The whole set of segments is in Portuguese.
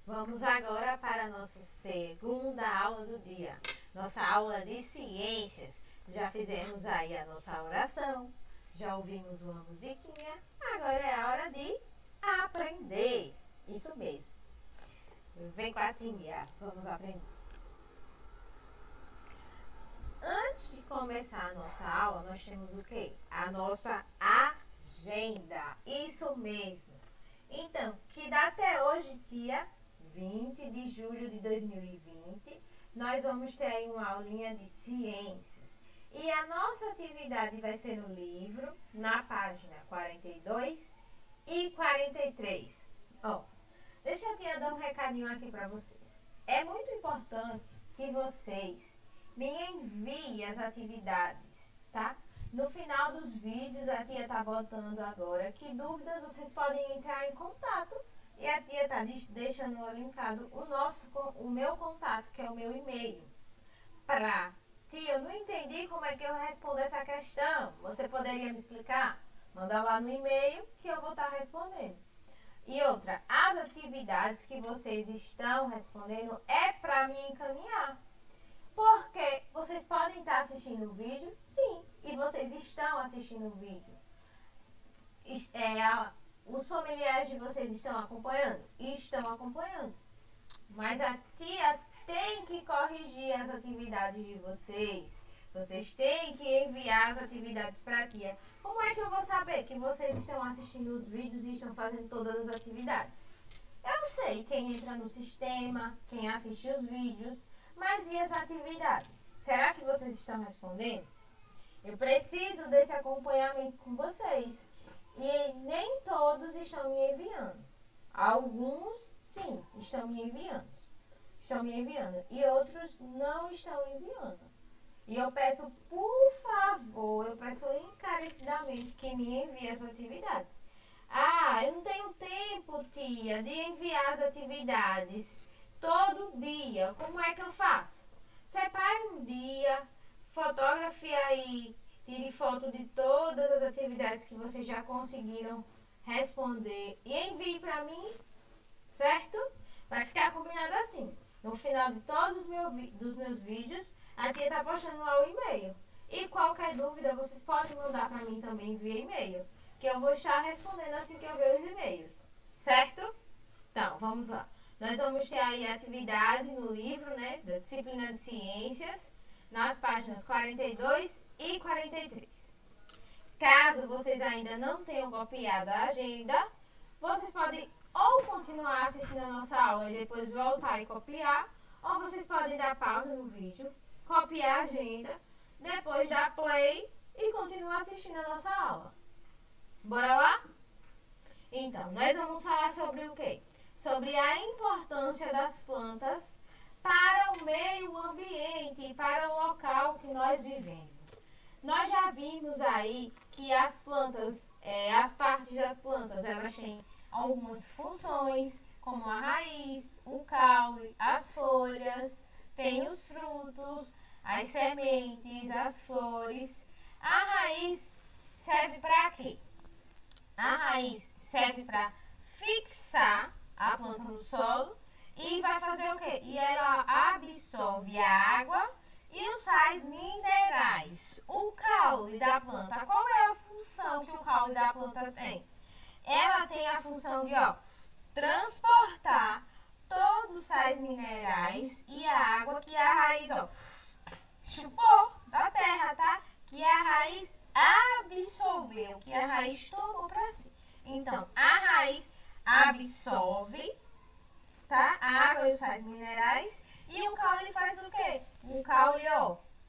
Vamos agora para a nossa segunda aula do dia. Nossa aula de ciências. Já fizemos aí a nossa oração, já ouvimos uma musiquinha, agora é a hora de aprender. Isso mesmo. Vem com a tia, vamos aprender. Antes de começar a nossa aula, nós temos o quê? A nossa agenda. Isso mesmo. Então, que dá até hoje, dia 20 de julho de 2020, nós vamos ter aí uma aulinha de ciências. E a nossa atividade vai ser no livro, na página 42 e 43. Ó, deixa a tia dar um recadinho aqui para vocês. É muito importante que vocês me enviem as atividades, tá? No final dos vídeos, a tia tá botando agora que dúvidas vocês podem entrar em contato. E a tia tá deixando linkado o meu contato, que é o meu e-mail. Tia, eu não entendi como é que eu respondo essa questão. Você poderia me explicar? Manda lá no e-mail que eu vou estar respondendo. E outra, as atividades que vocês estão respondendo é para me encaminhar. Porque vocês podem estar assistindo o vídeo, sim, e vocês estão assistindo o vídeo. Os familiares de vocês estão acompanhando? Estão acompanhando. Mas a tia tem que corrigir as atividades de vocês. Vocês têm que enviar as atividades para a tia. Como é que eu vou saber que vocês estão assistindo os vídeos e estão fazendo todas as atividades? Eu sei quem entra no sistema, quem assiste os vídeos, mas e as atividades? Será que vocês estão respondendo? Eu preciso desse acompanhamento com vocês. E nem todos estão me enviando. Alguns, sim, estão me enviando. E outros não estão enviando. E eu peço, por favor, eu peço encarecidamente que me envie as atividades. Ah, eu não tenho tempo, tia, de enviar as atividades todo dia. Como é que eu faço? Separe um dia, fotografe aí, tire foto de todas as atividades que vocês já conseguiram responder e envie para mim, certo? Vai ficar combinado assim. No final de todos dos meus vídeos, a tia está postando lá o e-mail. E qualquer dúvida, vocês podem mandar para mim também via e-mail, que eu vou estar respondendo assim que eu ver os e-mails, certo? Então, vamos lá. Nós vamos ter aí a atividade no livro, né, da disciplina de ciências, nas páginas 42 e 43. Caso vocês ainda não tenham copiado a agenda, vocês podem ou continuar assistindo a nossa aula e depois voltar e copiar, ou vocês podem dar pausa no vídeo, copiar a agenda, depois dar play e continuar assistindo a nossa aula. Bora lá? Então, nós vamos falar sobre o quê? Sobre a importância das plantas para o meio ambiente e para o local que nós vivemos. Nós já vimos aí que as plantas, as partes das plantas, elas têm algumas funções, como a raiz, o caule, as folhas, tem os frutos, as sementes, as flores. A raiz serve para quê? A raiz serve para fixar a planta no solo e vai fazer o quê? E ela absorve a água e os sais minerais. O caule da planta, qual é a função que o caule da planta tem? Ela tem a função de transportar todos os sais minerais e a água que a raiz chupou da terra, tá? Que a raiz absorveu, que a raiz tomou para si. Então, a raiz absorve, tá? A água e os sais minerais. E o caule faz o quê? O caule,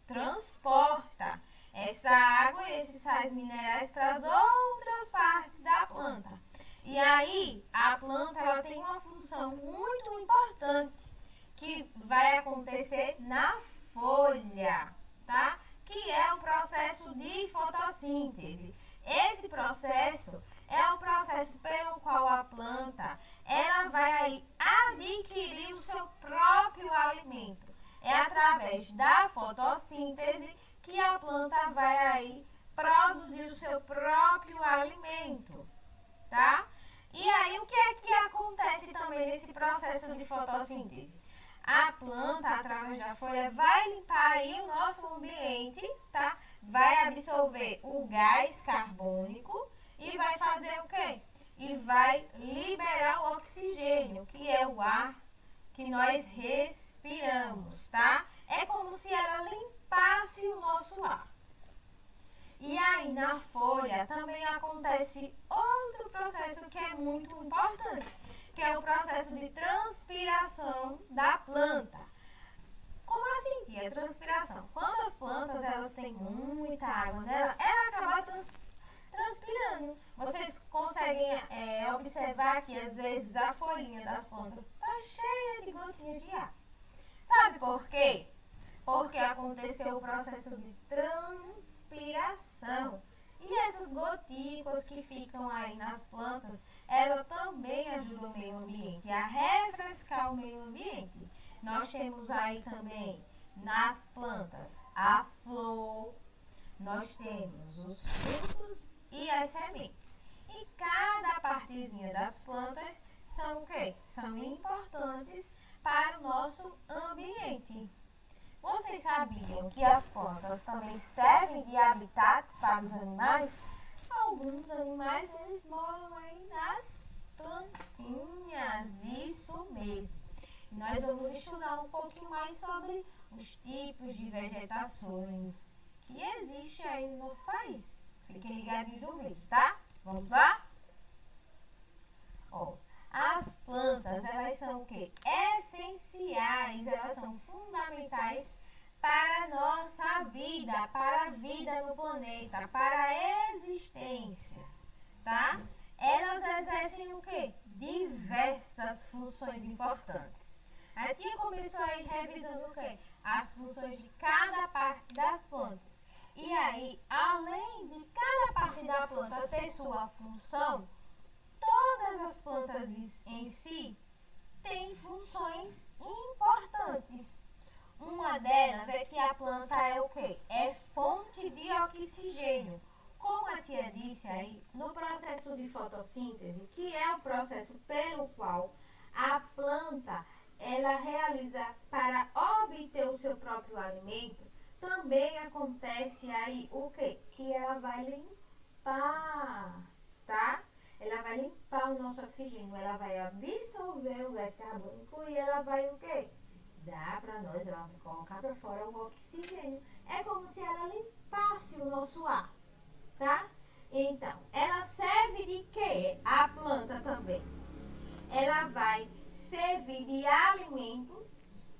transporta essa água e esses sais minerais para as outras partes da planta. E aí, a planta ela tem uma função muito importante que vai acontecer na folha, tá? Que é o processo de fotossíntese. Esse processo é o processo pelo qual a planta ela vai adquirir o seu próprio alimento. É através da fotossíntese que a planta vai aí produzir o seu próprio alimento, tá? E aí o que é que acontece também? também nesse processo de fotossíntese. A planta, através da folha, vai limpar aí o nosso ambiente, tá? Vai absorver o gás carbônico e vai fazer o quê? E vai liberar o oxigênio, que é o ar que nós respiramos, tá? É como se ela limpasse o nosso ar. E aí, na folha, também acontece outro processo que é muito importante, que é o processo de transpiração da planta. Como assim, tia? Transpiração. Quando as plantas elas têm muita água nela, ela acaba transpirando. Vocês conseguem observar que às vezes a folhinha das plantas está cheia de gotinhas de água. Sabe por quê? Porque aconteceu o processo de transpiração. E essas gotículas que ficam aí nas plantas, ela também ajuda o meio ambiente a refrescar o meio ambiente. Nós temos aí também nas plantas a flor, nós temos os frutos e as sementes. E cada partezinha das plantas são o quê? São importantes para o nosso ambiente. Vocês sabiam que as plantas também servem de habitats para os animais? Alguns animais, eles moram aí nas plantinhas, isso mesmo. Nós vamos estudar um pouquinho mais sobre os tipos de vegetações que existem aí no nosso país. Fiquem ligadinhos no vídeo, tá? Vamos lá? Ó, as plantas, elas são o quê? Essenciais, elas são fundamentais para a nossa vida, para a vida no planeta, para a existência, tá? Elas exercem o quê? Diversas funções importantes. A tia começou aí revisando o quê? As funções de cada parte das plantas. E aí, além de cada parte da planta ter sua função, todas as plantas em si têm funções importantes. Uma delas é que a planta é o quê? É fonte de oxigênio. Como a tia disse aí, no processo de fotossíntese, que é o processo pelo qual a planta ela realiza para obter o seu próprio alimento, também acontece aí o quê? Que ela vai limpar, tá? Ela vai limpar o nosso oxigênio, ela vai absorver o gás carbônico e ela vai o quê? Dar para nós, ela vai colocar para fora o oxigênio. É como se ela limpasse o nosso ar, tá? Então, ela serve de quê? A planta também. Ela vai servir de alimento,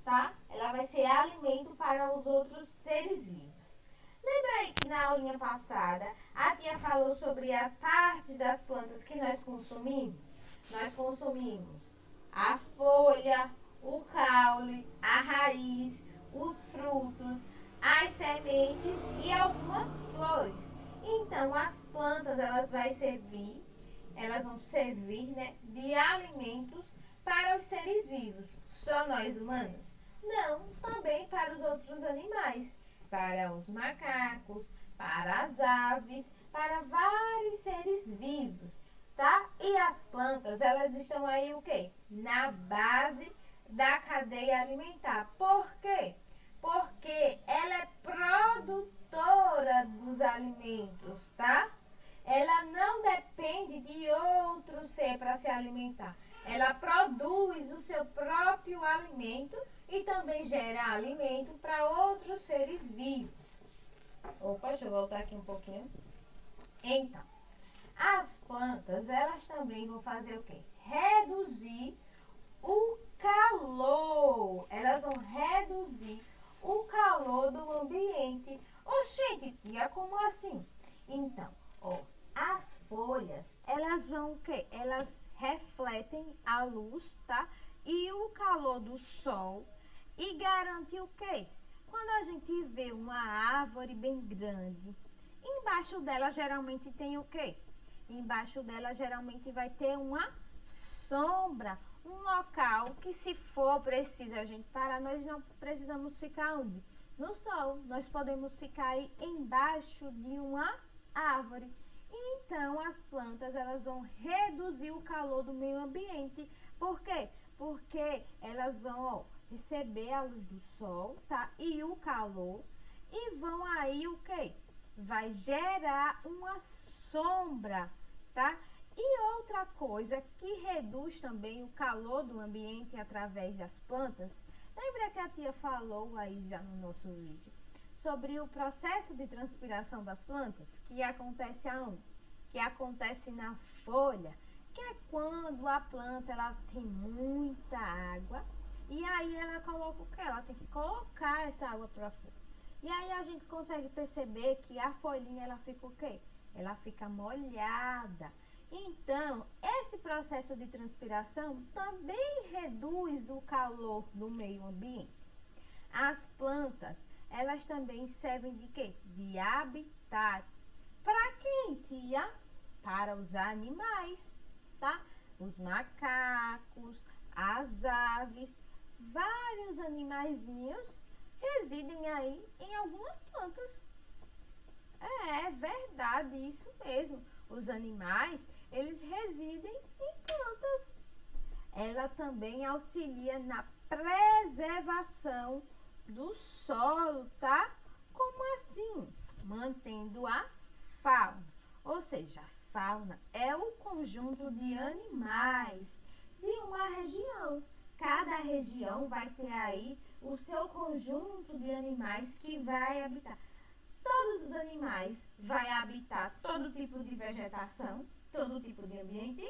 tá? Ela vai ser alimento para os outros seres vivos. Lembra aí que na aulinha passada a tia falou sobre as partes das plantas que nós consumimos? Nós consumimos a folha, o caule, a raiz, os frutos, as sementes e algumas flores. Então as plantas elas vão servir, né, de alimentos para os seres vivos. Só nós humanos? Não, também para os outros animais, para os macacos, para as aves, para vários seres vivos, tá? E as plantas, elas estão aí o quê? Na base da cadeia alimentar. Por quê? Porque ela é produtora dos alimentos, tá? Ela não depende de outro ser para se alimentar. Ela produz o seu próprio alimento e também gera alimento para outros seres vivos. Opa, deixa eu voltar aqui um pouquinho. Então, as plantas, elas também vão fazer o quê? Reduzir o calor. Elas vão reduzir o calor do ambiente. Oxente, tia, como assim? Então, ó, as folhas, elas vão o quê? Elas refletem a luz, tá? E o calor do sol e garante o quê? Quando a gente vê uma árvore bem grande, embaixo dela geralmente tem o quê? Embaixo dela geralmente vai ter uma sombra, um local que se for preciso a gente parar, nós não precisamos ficar onde? No sol. Nós podemos ficar aí embaixo de uma árvore. Então, as plantas, elas vão reduzir o calor do meio ambiente. Por quê? Porque elas vão, receber a luz do sol, tá? E o calor. E vão aí o quê? Vai gerar uma sombra, tá? E outra coisa que reduz também o calor do ambiente através das plantas, lembra que a tia falou aí já no nosso vídeo sobre o processo de transpiração das plantas, que acontece aonde? Que acontece na folha, que é quando a planta ela tem muita água e aí ela coloca o que? Ela tem que colocar essa água para fora. E aí a gente consegue perceber que a folhinha ela fica o quê? Ela fica molhada. Então, esse processo de transpiração também reduz o calor do meio ambiente. As plantas, elas também servem de quê? De habitats. Para quem, tia? Para os animais, tá? Os macacos, as aves, vários animaizinhos residem aí em algumas plantas. É verdade, isso mesmo. Os animais, eles residem em plantas. Ela também auxilia na preservação do solo, tá? Como assim? Mantendo a fauna. Ou seja, a fauna é o conjunto de animais de uma região. Cada região vai ter aí o seu conjunto de animais que vai habitar. Todos os animais vai habitar todo tipo de vegetação, todo tipo de ambiente?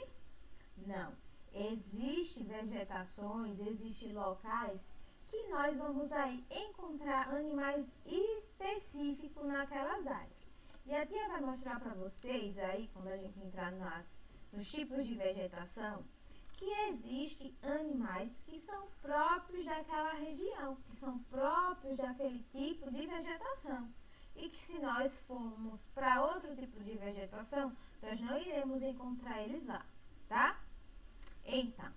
Não. Existem vegetações, existem locais que nós vamos aí encontrar animais específicos naquelas áreas. E a tia vai mostrar para vocês aí, quando a gente entrar nos tipos de vegetação, que existem animais que são próprios daquela região, que são próprios daquele tipo de vegetação. E que se nós formos para outro tipo de vegetação, nós não iremos encontrar eles lá, tá? Então,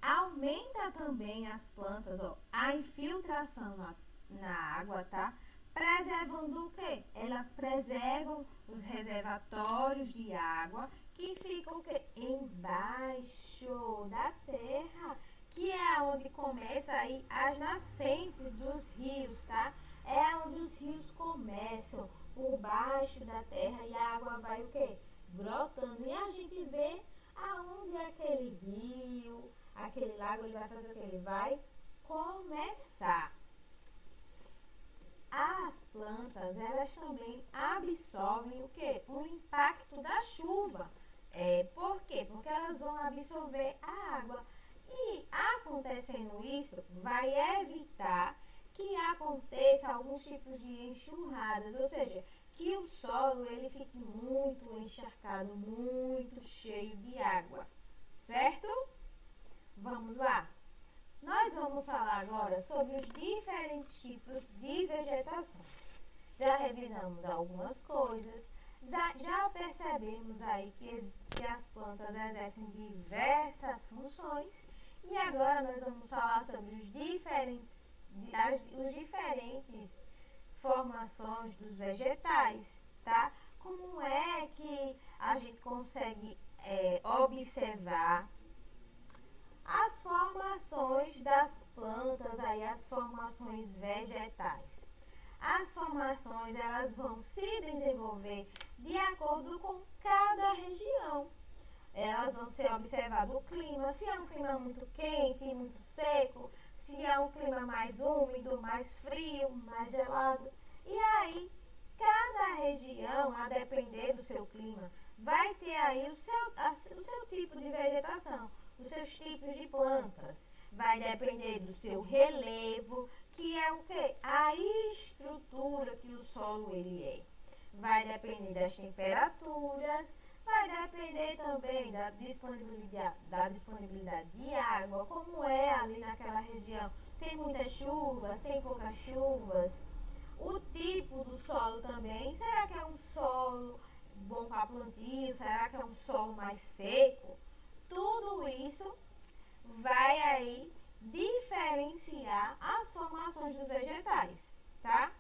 aumenta também as plantas, a infiltração na água, tá? Preservando o quê? Elas preservam os reservatórios de água que ficam o quê? Embaixo da terra, que é onde começa aí as nascentes dos rios, tá? É onde os rios começam, por baixo da terra, e a água vai o quê? Brotando. E a gente vê aonde é aquele rio, aquele lago, ele vai fazer o quê? Ele vai começar. As plantas, elas também absorvem o quê? O impacto da chuva. Por quê? Porque elas vão absorver a água. E acontecendo isso, vai evitar que aconteça alguns tipos de enxurradas, ou seja, que o solo ele fique muito encharcado, muito cheio de água, certo? Vamos lá. Nós vamos falar agora sobre os diferentes tipos de vegetação. Já revisamos algumas coisas, já percebemos aí que as plantas exercem diversas funções e agora nós vamos falar sobre as diferentes formações dos vegetais, tá? Como é que a gente consegue observar as formações das plantas, aí, as formações vegetais. As formações, elas vão se desenvolver de acordo com cada região. Elas vão ser observado o clima, se é um clima muito quente, muito seco, se é um clima mais úmido, mais frio, mais gelado. E aí, cada região, a depender do seu clima, vai ter aí o seu tipo de vegetação, os seus tipos de plantas. Vai depender do seu relevo, que é o quê? A estrutura que o solo ele é. Vai depender das temperaturas, vai depender também da disponibilidade de água, como é ali naquela região. Tem muitas chuvas, tem poucas chuvas. O tipo do solo também, será que é um solo bom para plantio? Será que é um solo mais seco? Tudo isso vai aí diferenciar as formações dos vegetais, tá?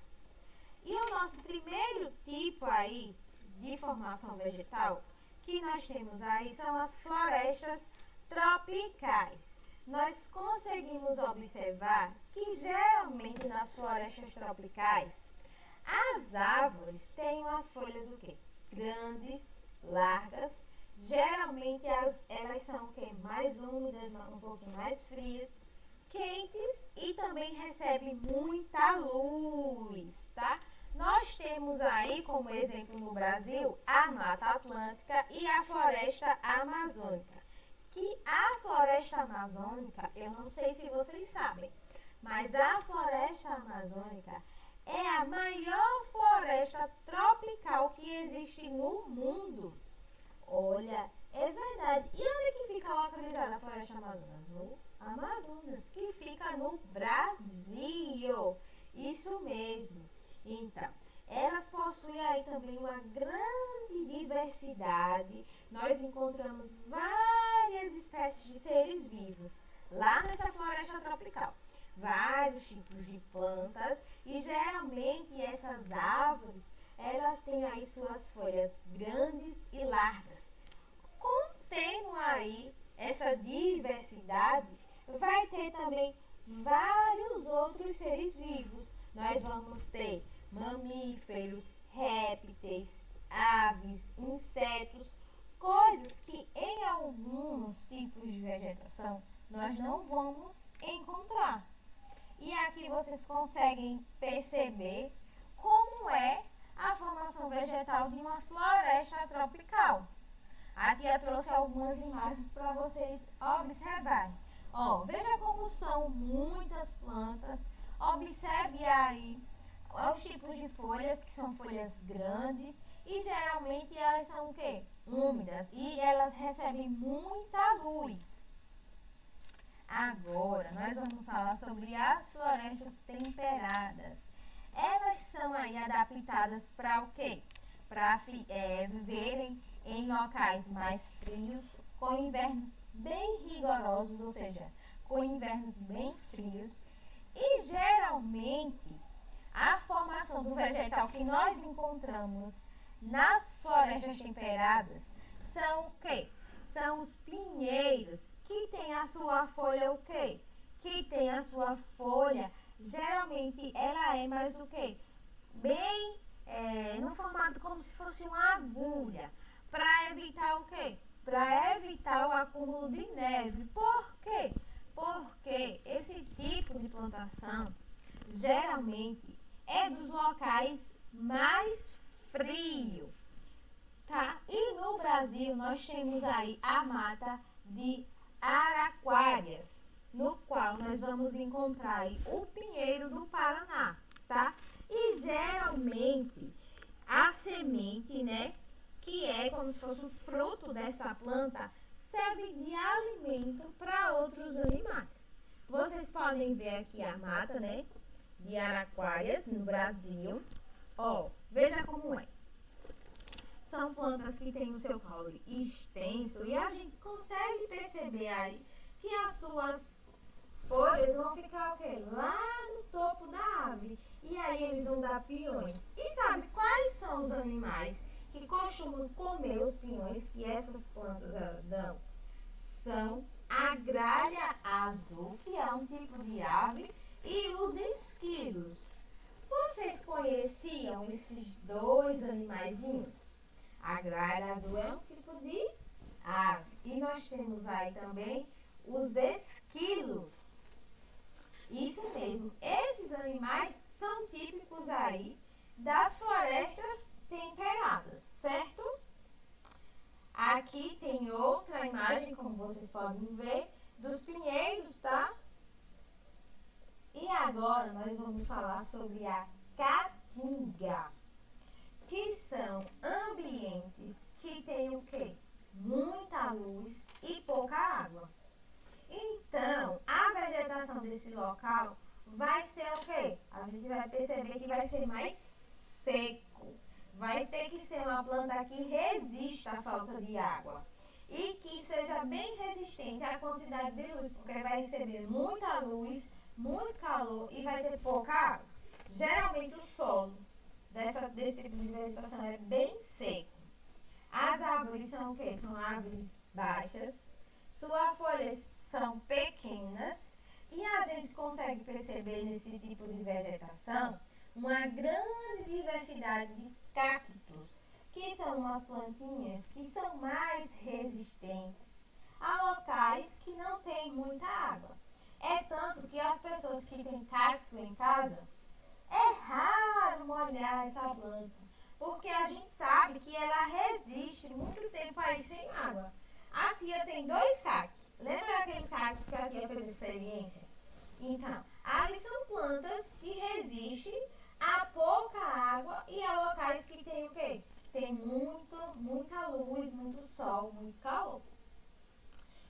E o nosso primeiro tipo aí de formação vegetal que nós temos aí são as florestas tropicais. Nós conseguimos observar que geralmente nas florestas tropicais as árvores têm as folhas o quê? Grandes, largas. Geralmente elas são o quê? Mais úmidas, um pouquinho mais frias, quentes e também recebem muita luz, tá? Nós temos aí como exemplo no Brasil a Mata Atlântica e a Floresta Amazônica. Que a Floresta Amazônica, eu não sei se vocês sabem, mas a Floresta Amazônica é a maior floresta tropical que existe no mundo. Olha, é verdade. E onde é que fica localizada a Floresta Amazônica? No Amazonas, que fica no Brasil. Isso mesmo. Então, elas possuem aí também uma grande diversidade. Nós encontramos várias espécies de seres vivos lá nessa floresta tropical. Vários tipos de plantas e geralmente essas árvores, elas têm aí suas folhas grandes e largas. Contendo aí essa diversidade, vai ter também vários outros seres vivos. Nós vamos ter mamíferos, répteis, aves, insetos, coisas que em alguns tipos de vegetação nós não vamos encontrar. E aqui vocês conseguem perceber como é a formação vegetal de uma floresta tropical. Aqui eu trouxe algumas imagens para vocês observarem. Ó, veja como são muitas plantas. Observe aí os tipos de folhas, que são folhas grandes e geralmente elas são o quê? Úmidas e elas recebem muita luz. Agora, nós vamos falar sobre as florestas temperadas. Elas são aí adaptadas para o quê? Para viverem em locais mais frios, com invernos bem rigorosos, ou seja, com invernos bem frios. E geralmente, a formação do vegetal que nós encontramos nas florestas temperadas são o quê? São os pinheiros, que tem a sua folha o quê? Que tem a sua folha, geralmente ela é mais o quê? Bem no formato como se fosse uma agulha, para evitar o quê? Para evitar o acúmulo de neve. Por quê? Porque esse tipo de plantação geralmente é dos locais mais frios, tá? E no Brasil nós temos aí a mata de Araquárias, no qual nós vamos encontrar aí o pinheiro do Paraná, tá? E geralmente a semente, né, que é como se fosse o fruto dessa planta, serve de alimento para outros animais. Vocês podem ver aqui a mata, né, de Araquárias no Brasil. Ó, veja como é. São plantas que têm o seu caule extenso e a gente consegue perceber aí que as suas folhas vão ficar o quê? Lá no topo da árvore. E aí eles vão dar pinhões. E sabe quais são os animais que costumam comer os pinhões que essas plantas elas dão? São a gralha azul, que é um tipo de ave, e os esquilos. Vocês conheciam esses dois animaizinhos? A gralha azul é um tipo de ave. E nós temos aí também os esquilos. Isso mesmo. Esses animais são típicos aí das florestas temperadas, certo? Aqui tem outra imagem, como vocês podem ver, dos pinheiros, tá? E agora nós vamos falar sobre a caatinga, que são ambientes que têm o quê? Muita luz e pouca água. Então, a vegetação desse local vai ser o quê? A gente vai perceber que vai ser mais seco. Vai ter que ser uma planta que resista à falta de água. E que seja bem resistente à quantidade de luz, porque vai receber muita luz, muito calor e vai ter pouca água. Geralmente o solo desse tipo de vegetação é bem seco. As árvores são o quê? São árvores baixas, suas folhas são pequenas e a gente consegue perceber nesse tipo de vegetação uma grande diversidade de cactos, que são umas plantinhas que são mais resistentes a locais que não tem muita água. É tanto que as pessoas que têm cacto em casa, é raro molhar essa planta, porque a gente sabe que ela resiste muito tempo aí sem água. A tia tem 2 cactos. Lembra aqueles cactos que a tia fez experiência? Então, ali são plantas que resistem a pouca água e a locais que tem o quê? Tem muita luz, muito sol, muito calor.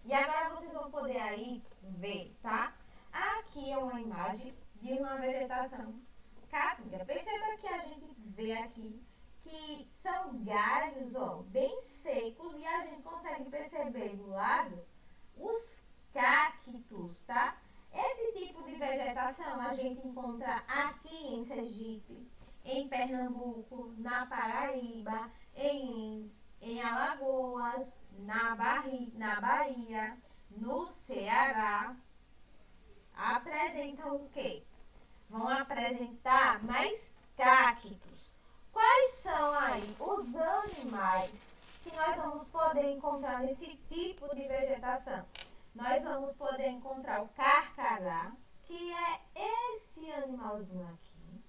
E agora vocês vão poder aí ver, tá? Aqui é uma imagem de uma vegetação caatinga. Perceba que a gente vê aqui que são galhos, ó, bem secos e a gente consegue perceber do lado os cactos, tá? Esse tipo de vegetação a gente encontra aqui em Sergipe, em Pernambuco, na Paraíba, em Alagoas, na Bahia, no Ceará. Apresentam o quê? Vão apresentar mais cactos. Quais são aí os animais que nós vamos poder encontrar nesse tipo de vegetação? Nós vamos poder encontrar o carcará, que é esse animalzinho aqui,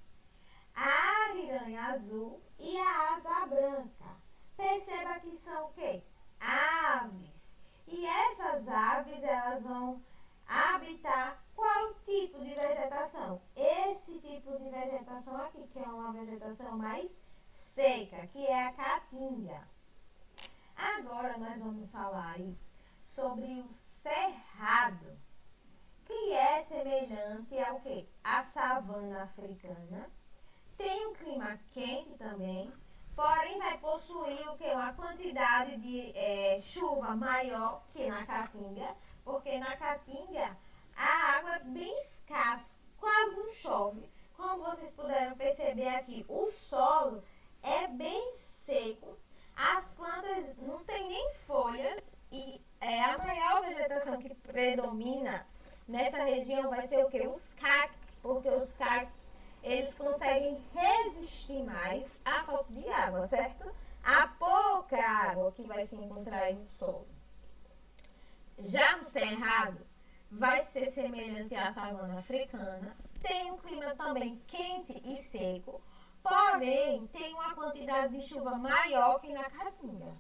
a ariranha azul e a asa branca. Perceba que são o quê? Aves. E essas aves, elas vão habitar qual tipo de vegetação? Esse tipo de vegetação aqui, que é uma vegetação mais seca, que é a caatinga. Agora nós vamos falar aí sobre o cerrado, que é semelhante ao quê? A savana africana. Tem um clima quente também, porém vai possuir o quê? Uma quantidade de chuva maior que na caatinga, porque na caatinga a água é bem escassa, quase não chove. Como vocês puderam perceber aqui, o solo é bem seco, as plantas não têm nem folhas e a maior vegetação que predomina nessa região vai ser o quê? Os cactos, porque os cactos eles conseguem resistir mais à falta de água, certo? A pouca água que vai se encontrar aí no solo. Já no cerrado, vai ser semelhante à savana africana, tem um clima também quente e seco, porém tem uma quantidade de chuva maior que na caatinga.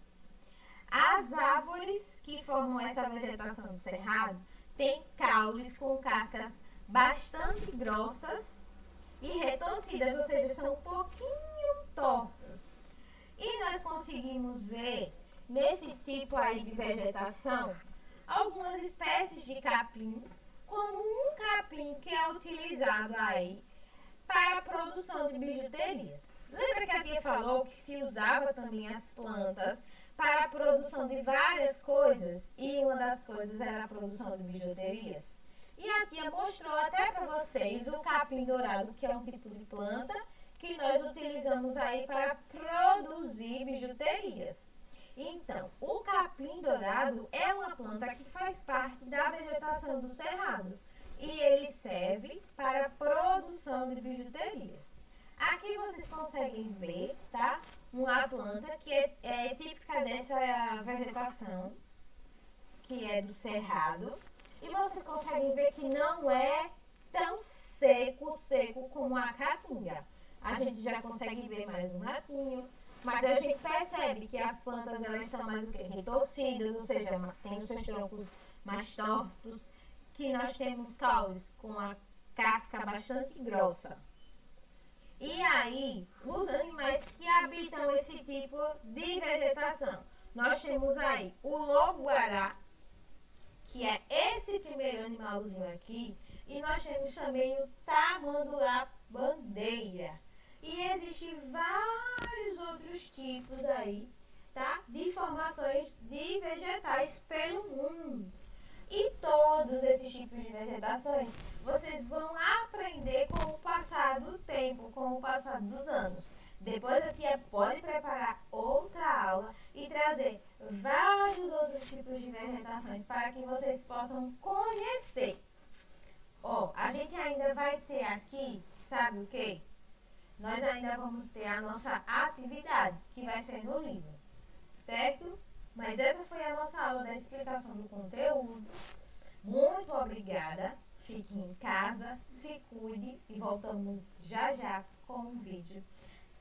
As árvores que formam essa vegetação do cerrado têm caules com cascas bastante grossas e retorcidas, ou seja, são um pouquinho tortas. E nós conseguimos ver nesse tipo aí de vegetação algumas espécies de capim, como um capim que é utilizado aí para a produção de bijuterias. Lembra que a tia falou que se usava também as plantas para a produção de várias coisas e uma das coisas era a produção de bijuterias? E a tia mostrou até para vocês o capim dourado, que é um tipo de planta que nós utilizamos aí para produzir bijuterias. Então, o capim dourado é uma planta que faz parte da vegetação do cerrado e ele serve para a produção de bijuterias. Aqui vocês conseguem ver, tá? Uma planta que é típica dessa vegetação, que é do cerrado. E vocês conseguem ver que não é tão seco como a caatinga. A gente já consegue ver mais um matinho, mas a gente percebe que as plantas elas são mais o quê? Retorcidas, ou seja, tem os seus troncos mais tortos, que nós temos caules com a casca bastante grossa. E aí, os animais que habitam esse tipo de vegetação, nós temos aí o lobo-guará, que é esse primeiro animalzinho aqui, e nós temos também o tamanduá-bandeira. E existem vários outros tipos aí, tá? De formações de vegetais pelo mundo. E todos esses tipos de vegetações vocês vão aprender com o passar do tempo, com o passar dos anos. Depois a tia pode preparar outra aula e trazer vários outros tipos de vegetações para que vocês possam conhecer. Ó, a gente ainda vai ter aqui, sabe o quê? Nós ainda vamos ter a nossa atividade, que vai ser no livro, certo? Mas essa foi a nossa aula da explicação do conteúdo. Muito obrigada. Fique em casa, se cuide e voltamos já já com um vídeo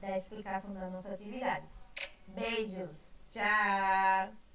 da explicação da nossa atividade. Beijos. Tchau.